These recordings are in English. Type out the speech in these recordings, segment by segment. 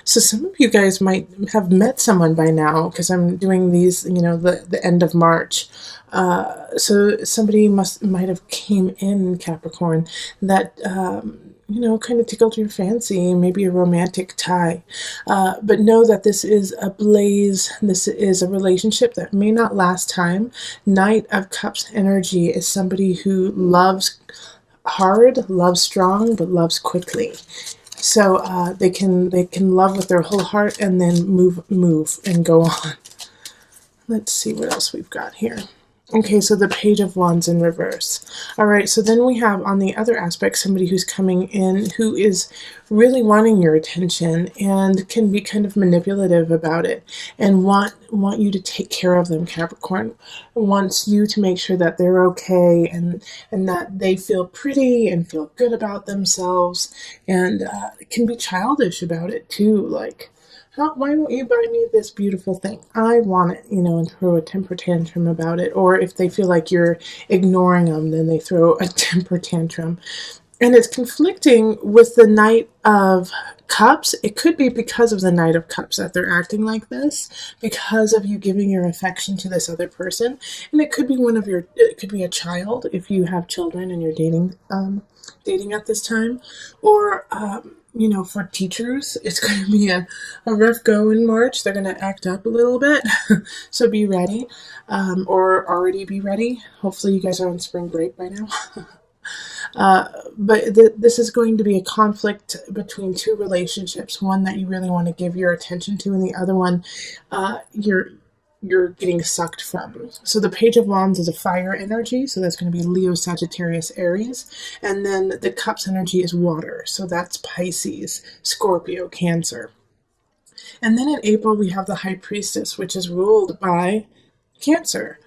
So some of you guys might have met someone by now because I'm doing these, the end of March. So somebody might have came in Capricorn that kind of tickled your fancy, maybe a romantic tie. But know that this is a blaze. This is a relationship that may not last time. Knight of Cups energy is somebody who loves hard, loves strong, but loves quickly. So they can love with their whole heart and then move and go on. Let's see what else we've got here. Okay, so the Page of Wands in reverse. All right, so then we have on the other aspect somebody who's coming in who is really wanting your attention and can be kind of manipulative about it and want you to take care of them. Capricorn wants you to make sure that they're okay and that they feel pretty and feel good about themselves, and can be childish about it too, like, why won't you buy me this beautiful thing? I want it, and throw a temper tantrum about it. Or if they feel like you're ignoring them, then they throw a temper tantrum. And it's conflicting with the Knight of Cups. It could be because of the Knight of Cups that they're acting like this, because of you giving your affection to this other person. And it could be it could be a child if you have children and you're dating at this time, or for teachers, it's going to be a rough go in March. They're going to act up a little bit, so be ready, or already be ready. Hopefully you guys are on spring break by now. But this is going to be a conflict between two relationships, one that you really want to give your attention to, and the other one you're getting sucked from. So the Page of Wands is a fire energy, so that's going to be Leo, Sagittarius, Aries. And then the Cups energy is water, so that's Pisces, Scorpio, Cancer. And then in April, we have the High Priestess, which is ruled by Cancer.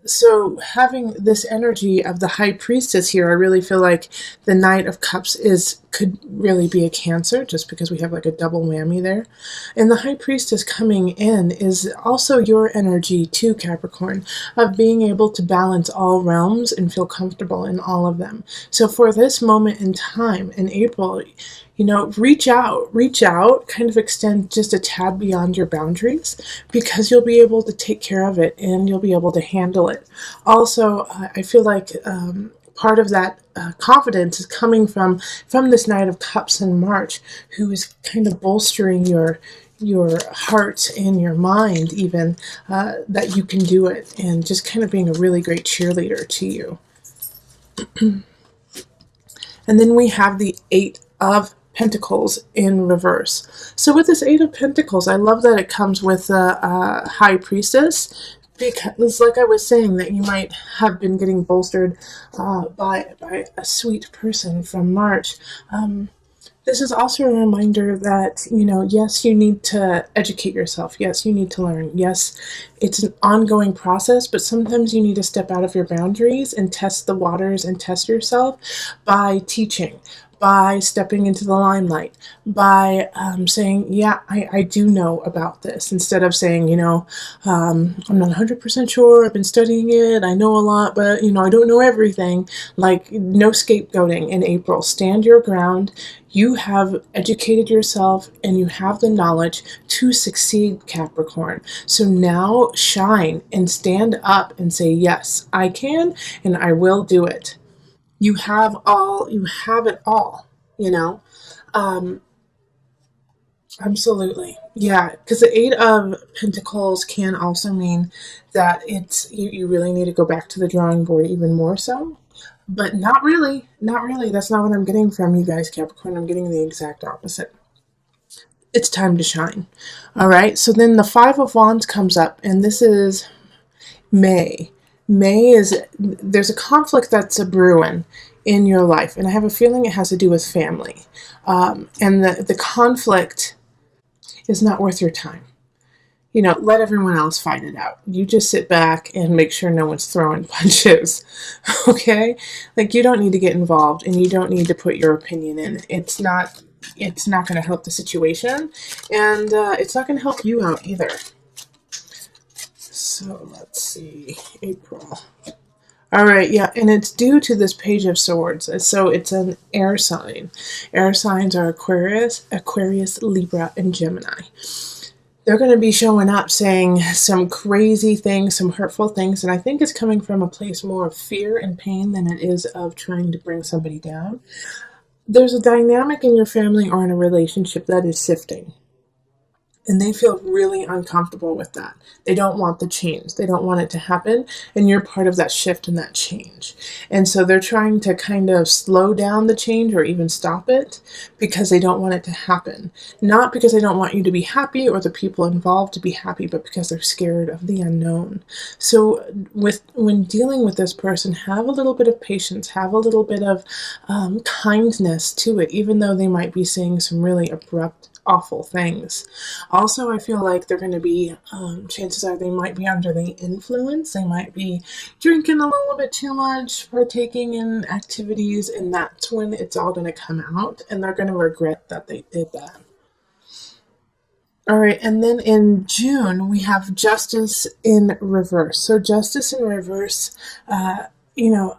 So having this energy of the High Priestess here, I really feel like the Knight of Cups could really be a Cancer, just because we have like a double whammy there. And the High Priestess coming in is also your energy too, Capricorn, of being able to balance all realms and feel comfortable in all of them. So for this moment in time in April, reach out, kind of extend just a tad beyond your boundaries, because you'll be able to take care of it and you'll be able to handle it. Also, I feel like part of that confidence is coming from this Knight of Cups in March, who is kind of bolstering your heart and your mind, even that you can do it, and just kind of being a really great cheerleader to you. And then we have the Eight of Pentacles in reverse. So with this Eight of Pentacles, I love that it comes with a High Priestess, because like I was saying, that you might have been getting bolstered by a sweet person from March. This is also a reminder that, yes, you need to educate yourself. Yes, you need to learn. Yes, it's an ongoing process, but sometimes you need to step out of your boundaries and test the waters and test yourself by teaching, by stepping into the limelight, by saying, yeah, I do know about this, instead of saying, I'm not 100% sure, I've been studying it, I know a lot, but, I don't know everything. Like, no scapegoating in April. Stand your ground. You have educated yourself and you have the knowledge to succeed, Capricorn. So now shine and stand up and say, yes, I can and I will do it. You have it all, absolutely. Yeah, because the Eight of Pentacles can also mean that you really need to go back to the drawing board even more so. But not really. That's not what I'm getting from you guys, Capricorn. I'm getting the exact opposite. It's time to shine. All right, so then the Five of Wands comes up, and this is May. There's a conflict that's a brewing in your life, and I have a feeling it has to do with family. And the conflict is not worth your time. Let everyone else fight it out. You just sit back and make sure no one's throwing punches, okay? Like, you don't need to get involved, and you don't need to put your opinion in. It's not going to help the situation, and it's not going to help you out either. So let's see, April. All right, yeah, and it's due to this Page of Swords. So it's an air sign. Air signs are Aquarius, Libra, and Gemini. They're going to be showing up saying some crazy things, some hurtful things, and I think it's coming from a place more of fear and pain than it is of trying to bring somebody down. There's a dynamic in your family or in a relationship that is shifting. And they feel really uncomfortable with that. They don't want the change. They don't want it to happen. And you're part of that shift and that change. And so they're trying to kind of slow down the change or even stop it because they don't want it to happen. Not because they don't want you to be happy or the people involved to be happy, but because they're scared of the unknown. So when dealing with this person, have a little bit of patience, have a little bit of kindness to it, even though they might be saying some really abrupt, awful things. Also, I feel like they're going to be, chances are they might be under the influence. They might be drinking a little bit too much, partaking in activities, and that's when it's all going to come out, and they're going to regret that they did that. All right, and then in June, we have Justice in reverse. So, Justice in reverse, you know,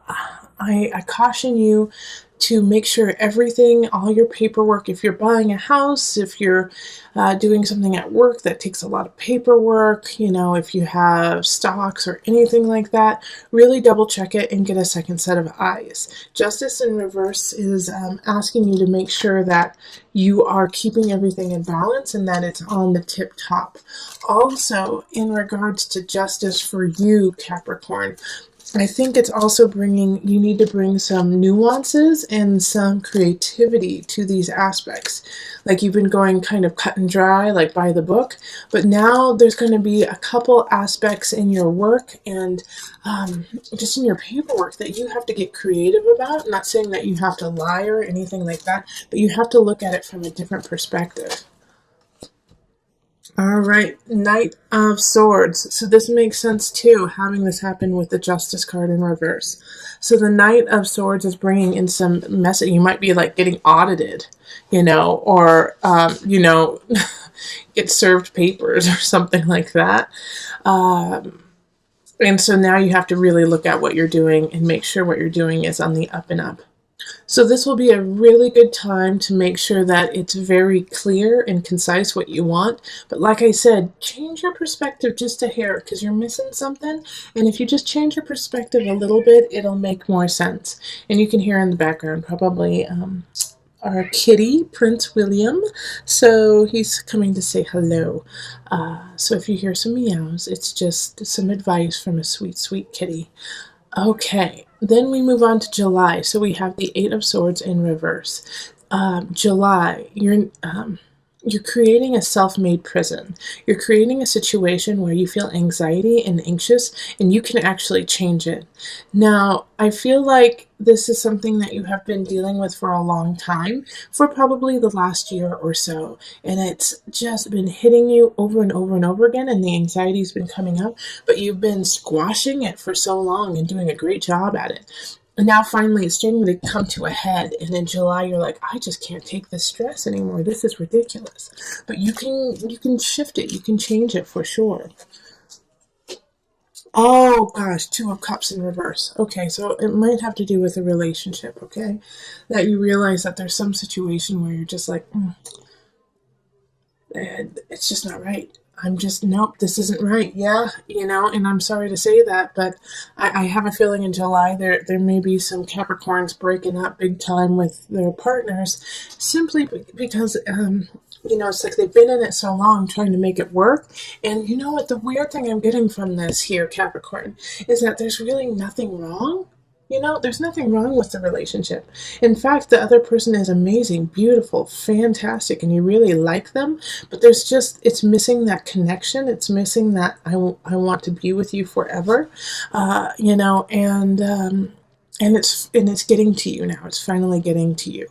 I caution you to make sure everything, all your paperwork, if you're buying a house, if you're doing something at work that takes a lot of paperwork, if you have stocks or anything like that, really double check it and get a second set of eyes. Justice in reverse is asking you to make sure that you are keeping everything in balance and that it's on the tip top. Also, in regards to justice for you, Capricorn, I think it's also you need to bring some nuances and some creativity to these aspects. Like you've been going kind of cut and dry, like by the book, but now there's going to be a couple aspects in your work and just in your paperwork that you have to get creative about. I'm not saying that you have to lie or anything like that, but you have to look at it from a different perspective. All right, Knight of Swords. So this makes sense too, having this happen with the Justice card in reverse. So the Knight of Swords is bringing in some message. You might be like getting audited, or, get served papers or something like that. And so now you have to really look at what you're doing and make sure what you're doing is on the up and up. So this will be a really good time to make sure that it's very clear and concise what you want. But like I said, change your perspective just a hair because you're missing something. And if you just change your perspective a little bit, it'll make more sense. And you can hear in the background probably our kitty, Prince William. So he's coming to say hello. So if you hear some meows, it's just some advice from a sweet, sweet kitty. Okay, then we move on to July. So we have the Eight of Swords in reverse. July, you're creating a self-made prison. You're creating a situation where you feel anxiety and anxious, and you can actually change it. Now, I feel like this is something that you have been dealing with for a long time, for probably the last year or so, and it's just been hitting you over and over and over again, and the anxiety's been coming up, but you've been squashing it for so long and doing a great job at it. And now finally it's starting to come to a head. And in July you're like, I just can't take this stress anymore. This is ridiculous. But you can shift it. You can change it for sure. Oh gosh, Two of Cups in reverse. Okay, so it might have to do with a relationship, okay? That you realize that there's some situation where you're just like, it's just not right. Nope, this isn't right. Yeah, and I'm sorry to say that, but I have a feeling in July there may be some Capricorns breaking up big time with their partners simply because, it's like they've been in it so long trying to make it work. And you know what? The weird thing I'm getting from this here, Capricorn, is that there's really nothing wrong. There's nothing wrong with the relationship. In fact, the other person is amazing, beautiful, fantastic, and you really like them, but it's missing that connection. It's missing that I want to be with you forever, and it's getting to you now. It's finally getting to you,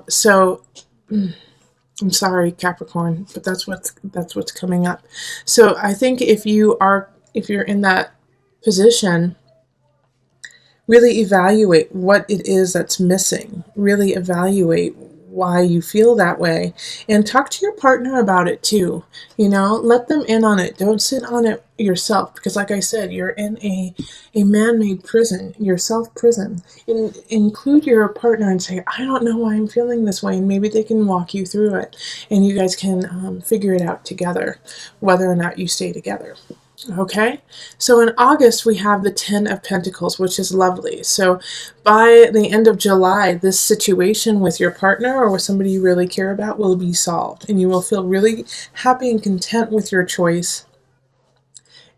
so I'm sorry, Capricorn, but that's what's coming up. So I think if you're in that position, really evaluate what it is that's missing. Really evaluate why you feel that way. And talk to your partner about it too. Let them in on it. Don't sit on it yourself, because like I said, you're in a man-made prison, your self-prison. Include your partner and say, I don't know why I'm feeling this way, and maybe they can walk you through it, and you guys can figure it out together, whether or not you stay together. Okay, so in August we have the Ten of Pentacles, which is lovely. So by the end of July, this situation with your partner or with somebody you really care about will be solved, and you will feel really happy and content with your choice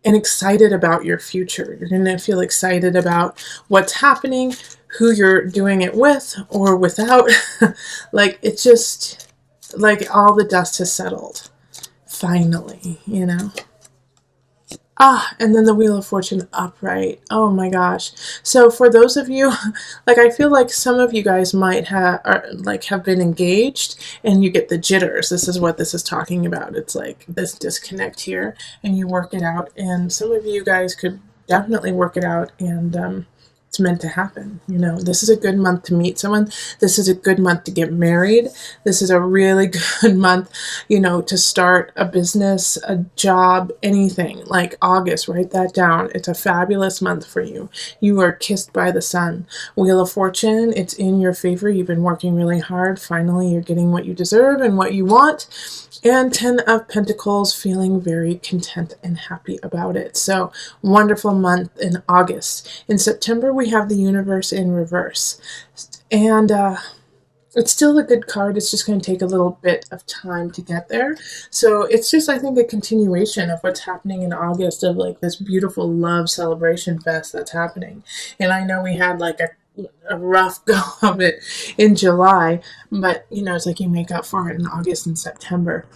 and excited about your future. You're going to feel excited about what's happening, who you're doing it with or without. Like, it's just like all the dust has settled. Finally. And then the Wheel of Fortune upright. Oh my gosh. So for those of you, like, I feel like some of you guys might have been engaged and you get the jitters. This is what this is talking about. It's like this disconnect here, and you work it out. And some of you guys could definitely work it out, and it's meant to happen. This is a good month to meet someone. This is a good month to get married. This is a really good month, to start a business, a job, anything. Like August, write that down. It's a fabulous month for you. You are kissed by the sun. Wheel of Fortune, it's in your favor. You've been working really hard. Finally, you're getting what you deserve and what you want. And Ten of Pentacles, feeling very content and happy about it. So, wonderful month in August. In September, we have the Universe in reverse. And it's still a good card. It's just going to take a little bit of time to get there. So it's just, I think, a continuation of what's happening in August, of like this beautiful love celebration fest that's happening. And I know we had like a rough go of it in July, but it's like you make up for it in August and September.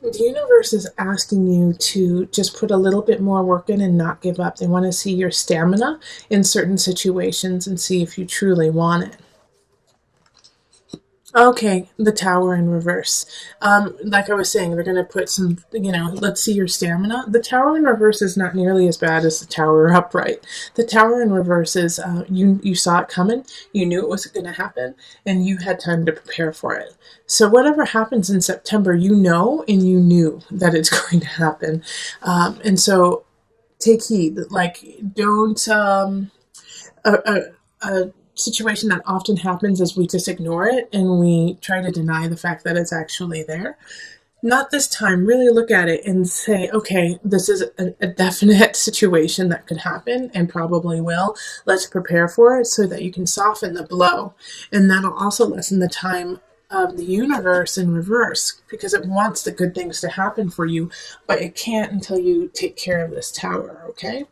The universe is asking you to just put a little bit more work in and not give up. They want to see your stamina in certain situations and see if you truly want it. Okay, the Tower in reverse. Like I was saying, they're going to put some, let's see your stamina. The Tower in reverse is not nearly as bad as the Tower upright. The Tower in reverse is, you saw it coming, you knew it was going to happen, and you had time to prepare for it. So whatever happens in September, and you knew that it's going to happen. And so take heed. Like, don't, a situation that often happens is we just ignore it and we try to deny the fact that it's actually there. Not this time. Really look at it and say, okay, this is a definite situation that could happen and probably will. Let's prepare for it so that you can soften the blow. And that'll also lessen the time of the universe in reverse, because it wants the good things to happen for you, but it can't until you take care of this tower, okay?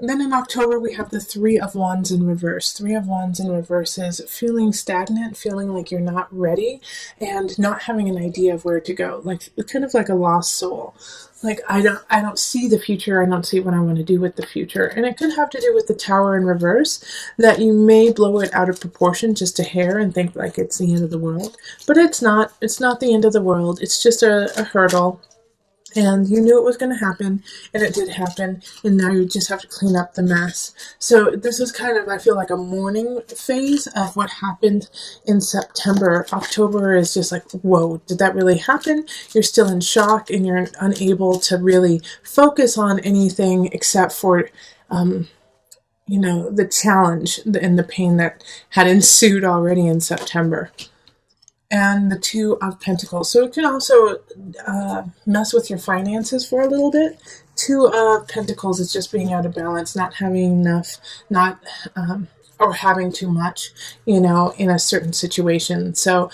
Then in October, we have the Three of Wands in reverse. Three of Wands in reverse is feeling stagnant, feeling like you're not ready, and not having an idea of where to go. Like, kind of like a lost soul. Like, I don't see the future. I don't see what I want to do with the future. And it could have to do with the Tower in reverse, that you may blow it out of proportion just a hair and think like it's the end of the world. But it's not. It's not the end of the world. It's just a hurdle. And you knew it was going to happen, and it did happen, and now you just have to clean up the mess. So this is kind of, I feel like, a mourning phase of what happened in September. October is just like, whoa, did that really happen? You're still in shock, and you're unable to really focus on anything except for, the challenge and the pain that had ensued already in September. And the Two of Pentacles. So it can also mess with your finances for a little bit. Two of Pentacles is just being out of balance, not having enough, or having too much, in a certain situation. So,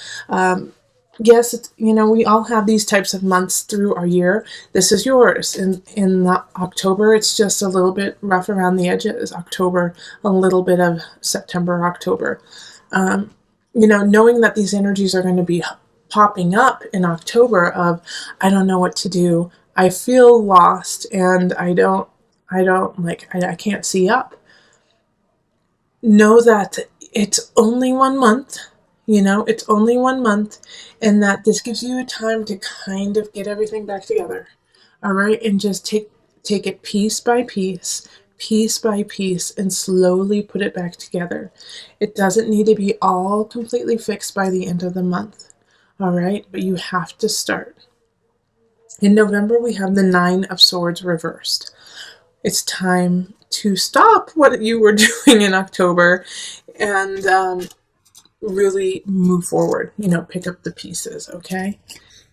yes, we all have these types of months through our year. This is yours. In October, it's just a little bit rough around the edges. October, a little bit of September, October. Knowing that these energies are going to be popping up in October of, I don't know what to do. I feel lost, and I can't see up. Know that it's only 1 month, it's only 1 month, and that this gives you a time to kind of get everything back together. All right. And just take it piece by piece, piece by piece and slowly put it back together. It doesn't need to be all completely fixed by the end of the month. All right, but you have to start. In November, we have the Nine of Swords reversed. It's time to stop what you were doing in October and really move forward, pick up the pieces, okay?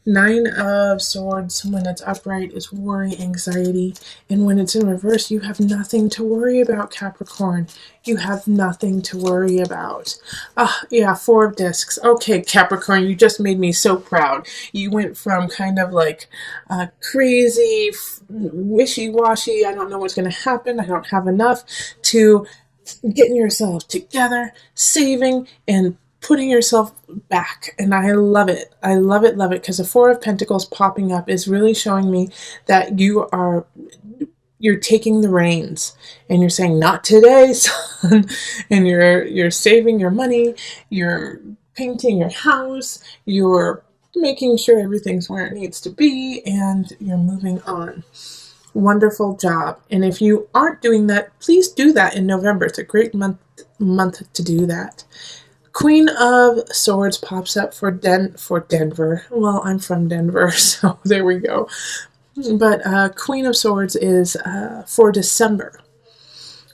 Nine of Swords, when it's upright, is worry, anxiety. And when it's in reverse, you have nothing to worry about, Capricorn. You have nothing to worry about. Yeah, Four of Discs. Okay, Capricorn, you just made me so proud. You went from kind of like crazy, wishy-washy, I don't know what's going to happen, I don't have enough, to getting yourself together, saving, and putting yourself back. And I love it. I love it, because the Four of Pentacles popping up is really showing me that you're taking the reins and you're saying, not today, son. And you're saving your money, you're painting your house, you're making sure everything's where it needs to be, and you're moving on. Wonderful job. And if you aren't doing that, please do that in November. It's a great month to do that. Queen of Swords pops up for Denver. Well, I'm from Denver, so there we go. But Queen of Swords is for December.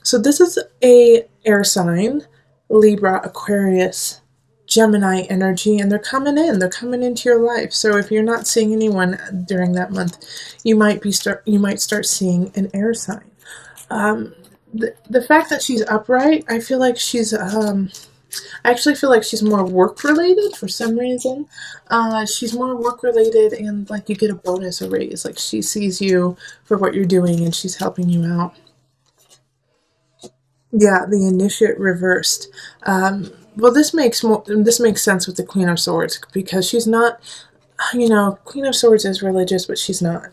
So this is a air sign, Libra, Aquarius, Gemini energy, and they're coming into your life. So if you're not seeing anyone during that month, you might start seeing an air sign. The fact that she's upright, I feel like she's I actually feel like she's more work related for some reason. She's more work related, and like you get a bonus, a raise. Like she sees you for what you're doing and she's helping you out. Yeah, the initiate reversed. Well, this makes sense with the Queen of Swords, because she's not, Queen of Swords is religious, but she's not,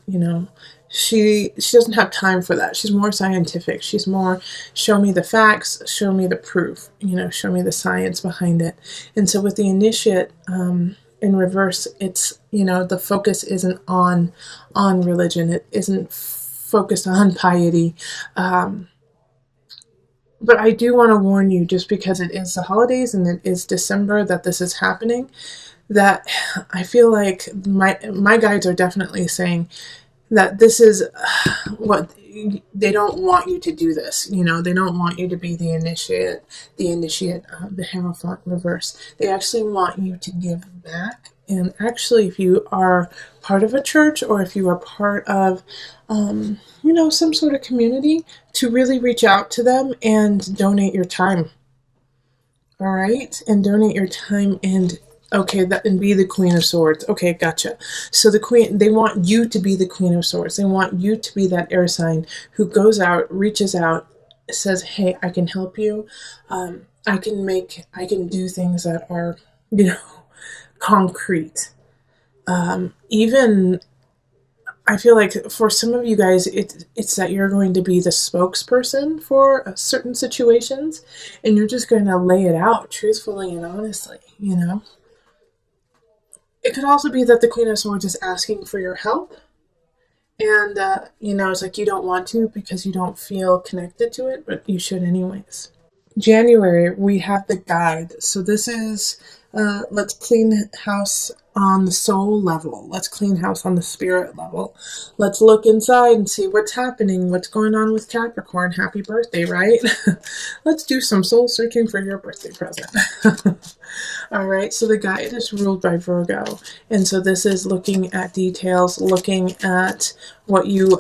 she doesn't have time for that. She's more scientific. She's more, show me the facts, show me the proof, show me the science behind it. And so with the initiate in reverse, it's, the focus isn't on religion. It isn't focused on piety. But I do want to warn you, just because it is the holidays and it is December that this is happening, that I feel like my guides are definitely saying that this is what they don't want you to do this. They don't want you to be the initiate, the Hierophant reverse. They actually want you to give back. And actually, if you are part of a church, or if you are part of, some sort of community, to really reach out to them and donate your time. All right? And donate your time and be the Queen of Swords. Okay, gotcha. So they want you to be the Queen of Swords. They want you to be that air sign who goes out, reaches out, says, hey, I can help you. I can do things that are, concrete. Even, I feel like for some of you guys, it's that you're going to be the spokesperson for certain situations, and you're just going to lay it out truthfully and honestly, It could also be that the Queen of Swords is asking for your help, and, it's like you don't want to because you don't feel connected to it, but you should anyways. January, we have the guide. So this is, let's clean house on the soul level. Let's clean house on the spirit level. Let's look inside and see what's happening, what's going on with Capricorn. Happy birthday, right? Let's do some soul searching for your birthday present. All right, so the guide is ruled by Virgo. And so this is looking at details, looking at what you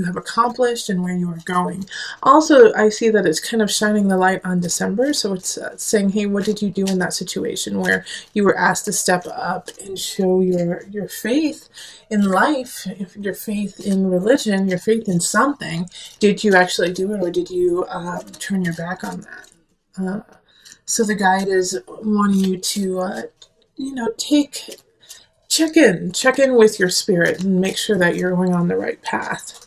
have accomplished and where you are going. Also, I see that it's kind of shining the light on December. So it's saying, hey, what did you do in that situation where you were asked to step up and show your faith in life, your faith in religion, your faith in something? Did you actually do it, or did you turn your back on that? So the guide is wanting you to, check in with your spirit and make sure that you're going on the right path.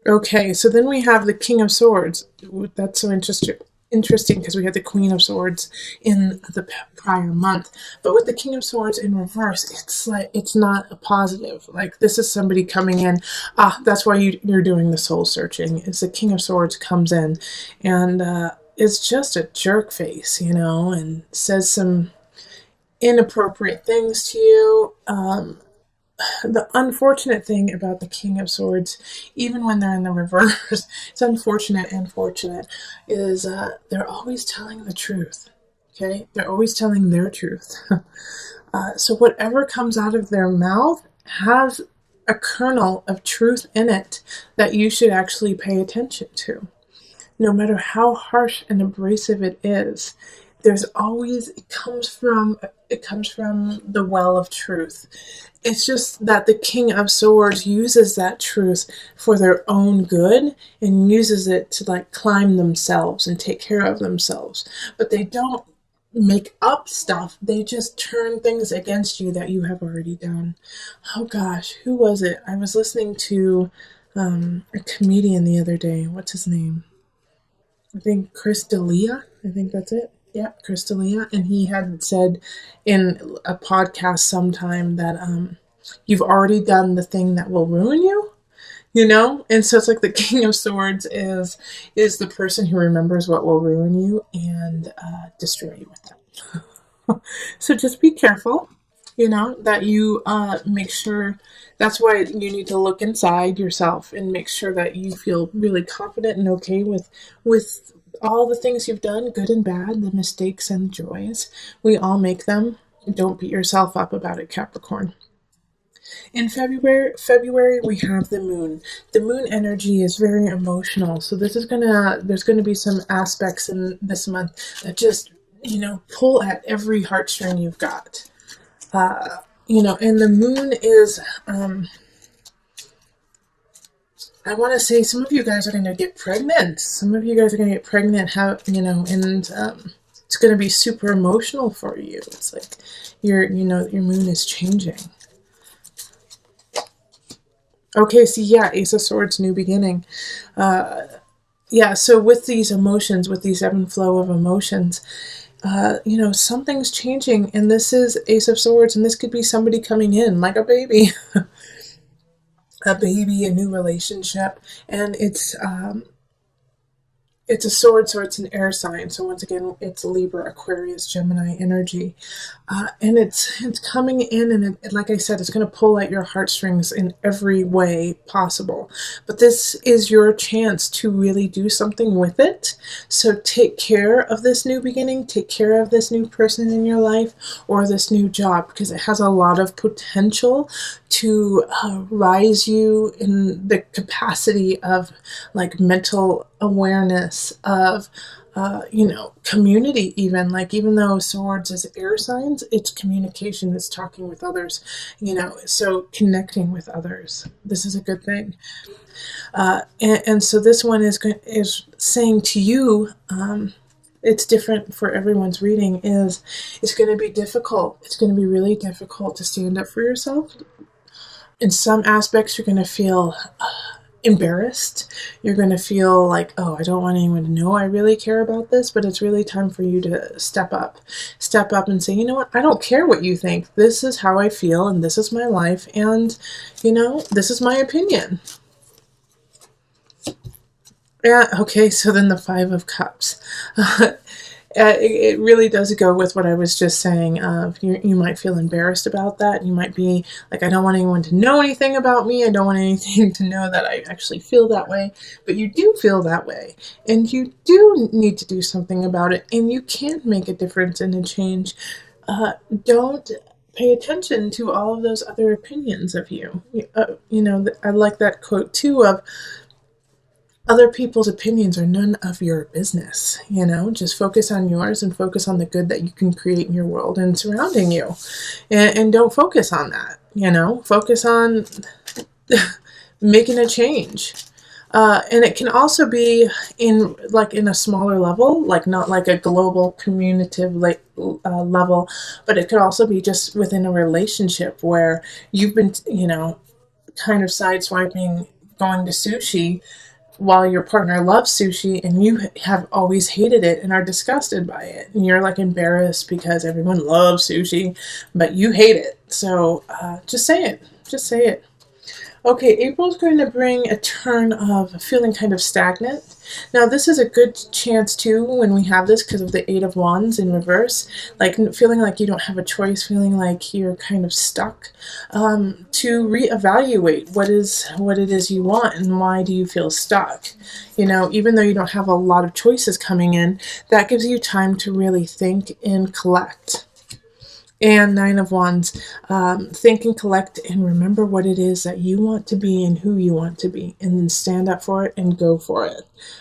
Okay, so then we have the King of Swords. That's so interesting because we had the Queen of Swords in the prior month, but with the King of Swords in reverse, it's like it's not a positive. Like this is somebody coming in. That's why you're doing the soul searching. Is the King of Swords comes in, and it's just a jerk face, and says some inappropriate things to you. The unfortunate thing about the King of Swords, even when they're in the reverse, it's unfortunate and fortunate, is they're always telling the truth. Okay? They're always telling their truth. So whatever comes out of their mouth has a kernel of truth in it that you should actually pay attention to. No matter how harsh and abrasive it is, there's always it comes from the well of truth. It's just that the King of Swords uses that truth for their own good and uses it to like climb themselves and take care of themselves. But they don't make up stuff. They just turn things against you that you have already done. Oh gosh, who was it? I was listening to a comedian the other day. What's his name? I think Chris D'Elia. I think that's it. Yeah, Chris D'Elia. And he had said in a podcast sometime that you've already done the thing that will ruin you. And so it's like the King of Swords is the person who remembers what will ruin you and destroy you with that. So just be careful, that you make sure. That's why you need to look inside yourself and make sure that you feel really confident and okay with all the things you've done, good and bad, the mistakes and joys. We all make them. Don't beat yourself up about it, Capricorn. In February we have the moon. The moon energy is very emotional. So there's gonna be some aspects in this month that just, pull at every heartstring you've got. And the moon is I want to say some of you guys are going to get pregnant. Some of you guys are going to get pregnant, and it's going to be super emotional for you. It's like your moon is changing. Okay, so yeah, Ace of Swords, new beginning. Yeah, so with these emotions, with these ebb and flow of emotions, something's changing, and this is Ace of Swords, and this could be somebody coming in like a baby. A new relationship, and it's a sword, so it's an air sign. So once again, it's Libra, Aquarius, Gemini energy, and it's coming in, and like I said, it's going to pull at your heartstrings in every way possible. But this is your chance to really do something with it. So take care of this new beginning. Take care of this new person in your life or this new job, because it has a lot of potential to rise you in the capacity of like mental awareness of community, even though swords is air signs, it's communication, it's talking with others, so connecting with others. This is a good thing. And so this one is saying to you, it's different for everyone's reading, it's going to be difficult. It's going to be really difficult to stand up for yourself. In some aspects, you're going to feel embarrassed. You're going to feel like, oh, I don't want anyone to know I really care about this, but it's really time for you to step up and say, you know what, I don't care what you think. This is how I feel, and this is my life, and, this is my opinion. Yeah, okay, so then the Five of Cups. It really does go with what I was just saying. You might feel embarrassed about that. You might be like, I don't want anyone to know anything about me. I don't want anything to know that I actually feel that way. But you do feel that way. And you do need to do something about it. And you can make a difference and a change. Don't pay attention to all of those other opinions of you. I like that quote too of, other people's opinions are none of your business. Just focus on yours and focus on the good that you can create in your world and surrounding you. And don't focus on that, focus on making a change. And it can also be in a smaller level, like not like a global communicative level, but it could also be just within a relationship where you've been, kind of sideswiping going to sushi, while your partner loves sushi and you have always hated it and are disgusted by it, and you're like embarrassed because everyone loves sushi but you hate it. So just say it, just say it. Okay, April's going to bring a turn of feeling kind of stagnant. Now, this is a good chance too when we have this because of the Eight of Wands in reverse, like feeling like you don't have a choice, feeling like you're kind of stuck, to reevaluate what it is you want and why do you feel stuck. You know, even though you don't have a lot of choices coming in, that gives you time to really think and collect. And Nine of Wands, think and collect and remember what it is that you want to be and who you want to be, and then stand up for it and go for it.